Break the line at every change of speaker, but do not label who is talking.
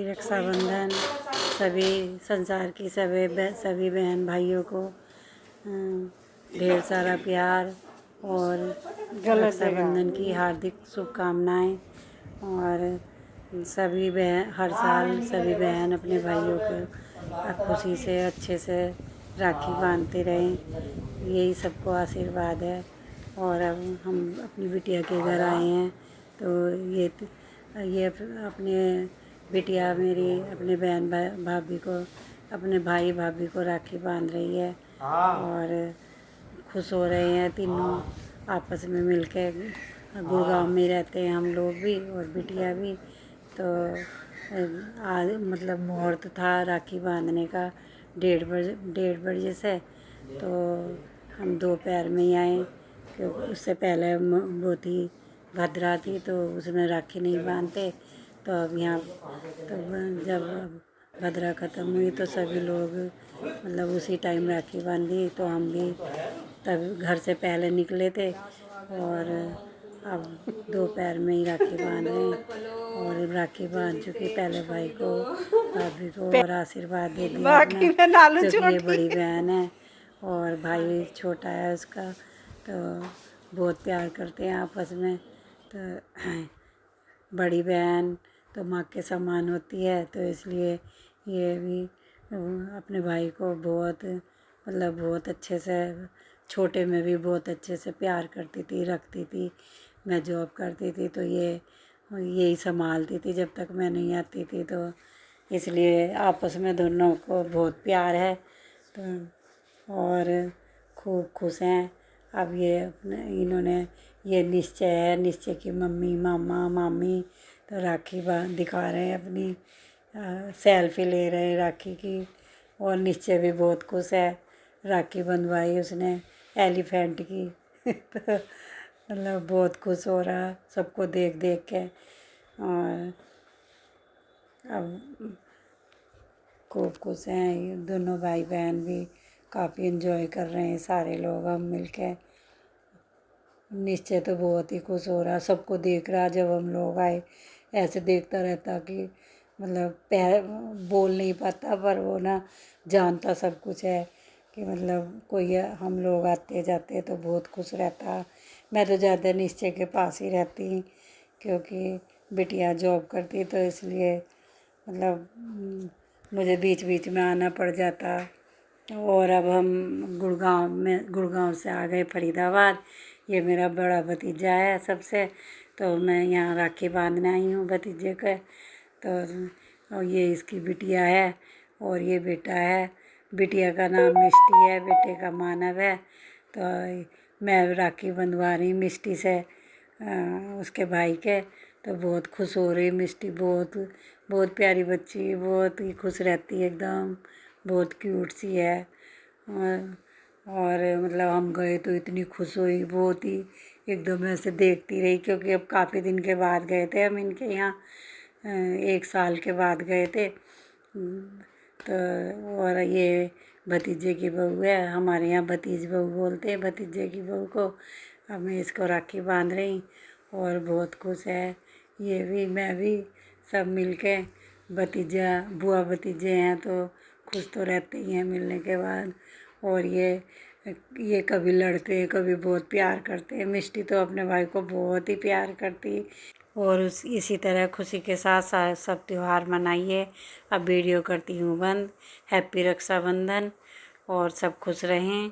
रक्षाबंधन सभी संसार की सभी बहन भाइयों को ढेर सारा प्यार और रक्षाबंधन की हार्दिक शुभकामनाएं। और सभी बहन हर साल सभी बहन अपने भाइयों को खुशी से अच्छे से राखी बांधते रहें, यही सबको आशीर्वाद है। और अब हम अपनी बिटिया के घर आए हैं तो ये अपने बिटिया मेरी अपने बहन भाभी को, अपने भाई भाभी को राखी बांध रही है और खुश हो रहे हैं तीनों आपस में मिलकर। गुड़गांव में रहते हैं हम लोग भी और बिटिया भी। तो आज मतलब मुहूर्त था राखी बांधने का 1:30 से, तो हम दोपहर में ही आए क्योंकि उससे पहले वो थी भद्रा थी तो उसमें राखी नहीं बांधते। तो अब यहाँ तो जब भद्रा ख़त्म हुई तो सभी लोग मतलब उसी टाइम राखी बांधी, तो हम भी तब घर से पहले निकले थे और अब दोपहर में ही राखी बांध रहे हैं। और राखी बांध चुकी पहले भाई को भाभी को और आशीर्वाद दे दिया अपना, क्योंकि ये बड़ी बहन है और भाई छोटा है उसका, तो बहुत प्यार करते हैं आपस में। तो बड़ी बहन तो माँ के समान होती है, तो इसलिए ये भी अपने भाई को बहुत अच्छे से, छोटे में भी बहुत अच्छे से प्यार करती थी, रखती थी। मैं जॉब करती थी तो यही संभालती थी जब तक मैं नहीं आती थी, तो इसलिए आपस में दोनों को बहुत प्यार है। तो और खूब खुश हैं। अब ये इन्होंने ये निश्चय की मम्मी मामा मामी तो राखी दिखा रहे हैं अपनी, सेल्फी ले रहे हैं राखी की। और निश्चय भी बहुत खुश है, राखी बंधवाई उसने एलिफेंट की तो मतलब बहुत खुश हो रहा सबको देख देख के। और अब खूब खुश हैं ये दोनों भाई बहन भी, काफ़ी एंजॉय कर रहे हैं सारे लोग हम मिलके। निश्चय तो बहुत ही खुश हो रहा, सबको देख रहा। जब हम लोग आए ऐसे देखता रहता कि मतलब बोल नहीं पाता, पर वो ना जानता सब कुछ है कि मतलब कोई हम लोग आते जाते तो बहुत खुश रहता। मैं तो ज़्यादा निश्चय के पास ही रहती क्योंकि बिटिया जॉब करती, तो इसलिए मतलब मुझे बीच बीच में आना पड़ जाता। और अब हम गुड़गांव से आ गए फरीदाबाद। ये मेरा बड़ा भतीजा है सबसे, तो मैं यहाँ राखी बांधने आई हूँ भतीजे के। तो और ये इसकी बिटिया है और ये बेटा है। बिटिया का नाम मिष्टी है, बेटे का मानव है। तो मैं राखी बंधवा रही मिष्टी से उसके भाई के। तो बहुत खुश हो रही मिष्टी, बहुत प्यारी बच्ची, बहुत ही खुश रहती है एकदम, बहुत क्यूट सी है। और मतलब हम गए तो इतनी खुश हुई, बहुत ही एकदम ऐसे देखती रही, क्योंकि अब काफ़ी दिन के बाद गए थे हम इनके यहाँ, 1 साल के बाद गए थे। तो और ये भतीजे की बहू है, हमारे यहाँ भतीज बहू बोलते हैं भतीजे की बहू को। अब मैं इसको राखी बांध रही और बहुत खुश है ये भी, मैं भी, सब मिल के। बुआ भतीजे हैं तो खुश तो रहते ही हैं मिलने के बाद। और ये कभी लड़ते हैं कभी बहुत प्यार करते हैं। मिष्टी तो अपने भाई को बहुत ही प्यार करती। और इसी तरह खुशी के साथ सब त्यौहार मनाइए। अब वीडियो करती हूँ बंद। हैप्पी रक्षाबंधन और सब खुश रहें।